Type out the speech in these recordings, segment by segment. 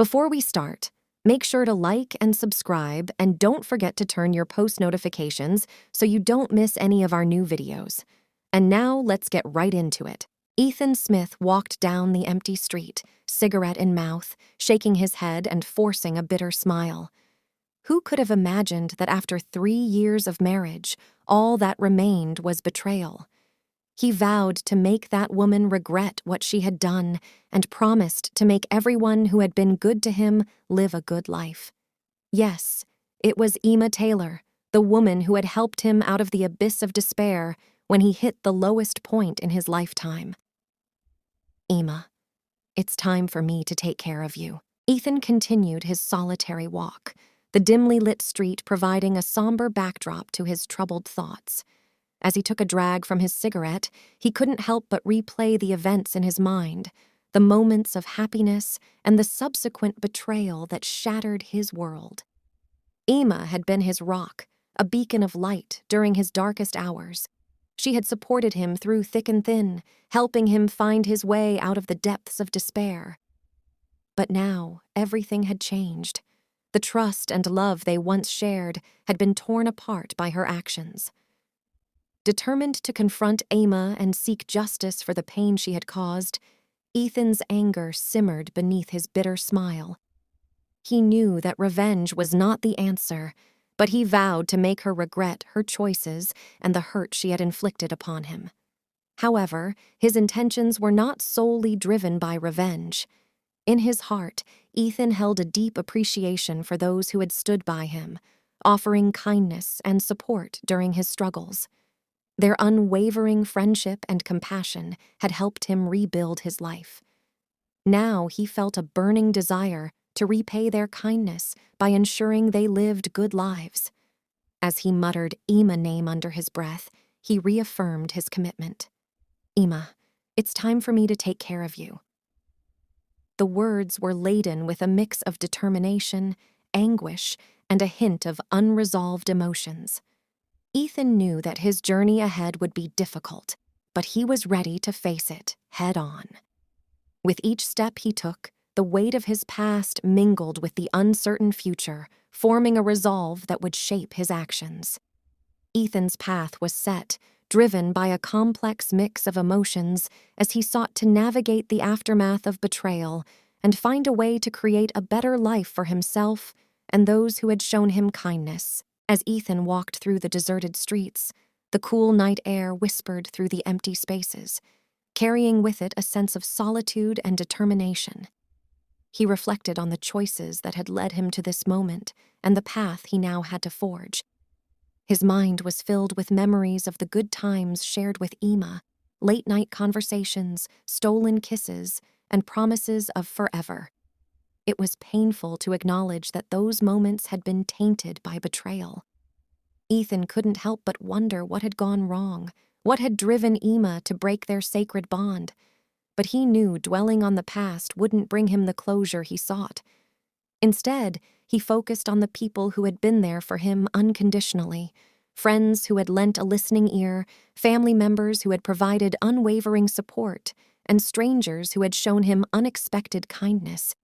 Before we start, make sure to like and subscribe, and don't forget to turn your post notifications so you don't miss any of our new videos. And now let's get right into it. Ethan Smith walked down the empty street, cigarette in mouth, shaking his head and forcing a bitter smile. Who could have imagined that after 3 years of marriage, all that remained was betrayal? He vowed to make that woman regret what she had done and promised to make everyone who had been good to him live a good life. Yes, it was Emma Taylor, the woman who had helped him out of the abyss of despair when he hit the lowest point in his lifetime. Emma, it's time for me to take care of you. Ethan continued his solitary walk, the dimly lit street providing a somber backdrop to his troubled thoughts. As he took a drag from his cigarette, he couldn't help but replay the events in his mind, the moments of happiness and the subsequent betrayal that shattered his world. Emma had been his rock, a beacon of light during his darkest hours. She had supported him through thick and thin, helping him find his way out of the depths of despair. But now, everything had changed. The trust and love they once shared had been torn apart by her actions. Determined to confront Emma and seek justice for the pain she had caused, Ethan's anger simmered beneath his bitter smile. He knew that revenge was not the answer, but he vowed to make her regret her choices and the hurt she had inflicted upon him. However, his intentions were not solely driven by revenge. In his heart, Ethan held a deep appreciation for those who had stood by him, offering kindness and support during his struggles. Their unwavering friendship and compassion had helped him rebuild his life. Now he felt a burning desire to repay their kindness by ensuring they lived good lives. As he muttered Emma's name under his breath, he reaffirmed his commitment. Emma, it's time for me to take care of you. The words were laden with a mix of determination, anguish, and a hint of unresolved emotions. Ethan knew that his journey ahead would be difficult, but he was ready to face it head on. With each step he took, the weight of his past mingled with the uncertain future, forming a resolve that would shape his actions. Ethan's path was set, driven by a complex mix of emotions as he sought to navigate the aftermath of betrayal and find a way to create a better life for himself and those who had shown him kindness. As Ethan walked through the deserted streets, the cool night air whispered through the empty spaces, carrying with it a sense of solitude and determination. He reflected on the choices that had led him to this moment and the path he now had to forge. His mind was filled with memories of the good times shared with Emma, late-night conversations, stolen kisses, and promises of forever. It was painful to acknowledge that those moments had been tainted by betrayal. Ethan couldn't help but wonder what had gone wrong, what had driven Emma to break their sacred bond. But he knew dwelling on the past wouldn't bring him the closure he sought. Instead, he focused on the people who had been there for him unconditionally, friends who had lent a listening ear, family members who had provided unwavering support, and strangers who had shown him unexpected kindness.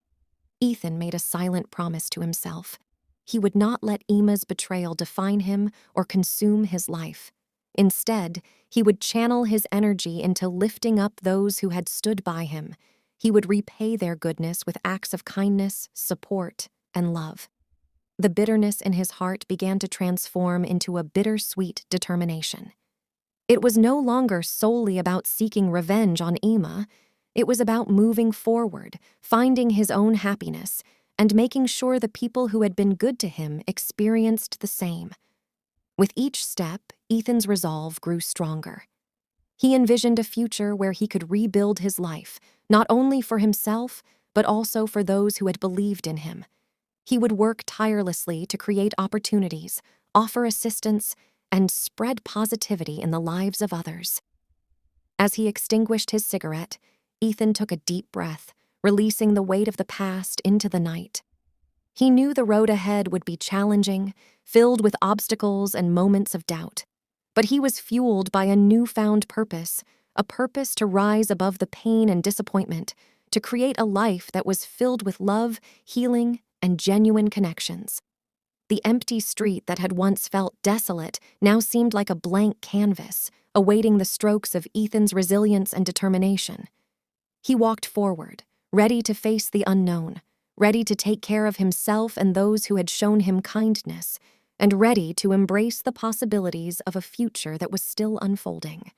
Ethan made a silent promise to himself. He would not let Emma's betrayal define him or consume his life. Instead, he would channel his energy into lifting up those who had stood by him. He would repay their goodness with acts of kindness, support, and love. The bitterness in his heart began to transform into a bittersweet determination. It was no longer solely about seeking revenge on Emma. It was about moving forward, finding his own happiness, and making sure the people who had been good to him experienced the same. With each step, Ethan's resolve grew stronger. He envisioned a future where he could rebuild his life, not only for himself, but also for those who had believed in him. He would work tirelessly to create opportunities, offer assistance, and spread positivity in the lives of others. As he extinguished his cigarette, Ethan took a deep breath, releasing the weight of the past into the night. He knew the road ahead would be challenging, filled with obstacles and moments of doubt. But he was fueled by a newfound purpose, a purpose to rise above the pain and disappointment, to create a life that was filled with love, healing, and genuine connections. The empty street that had once felt desolate now seemed like a blank canvas, awaiting the strokes of Ethan's resilience and determination. He walked forward, ready to face the unknown, ready to take care of himself and those who had shown him kindness, and ready to embrace the possibilities of a future that was still unfolding.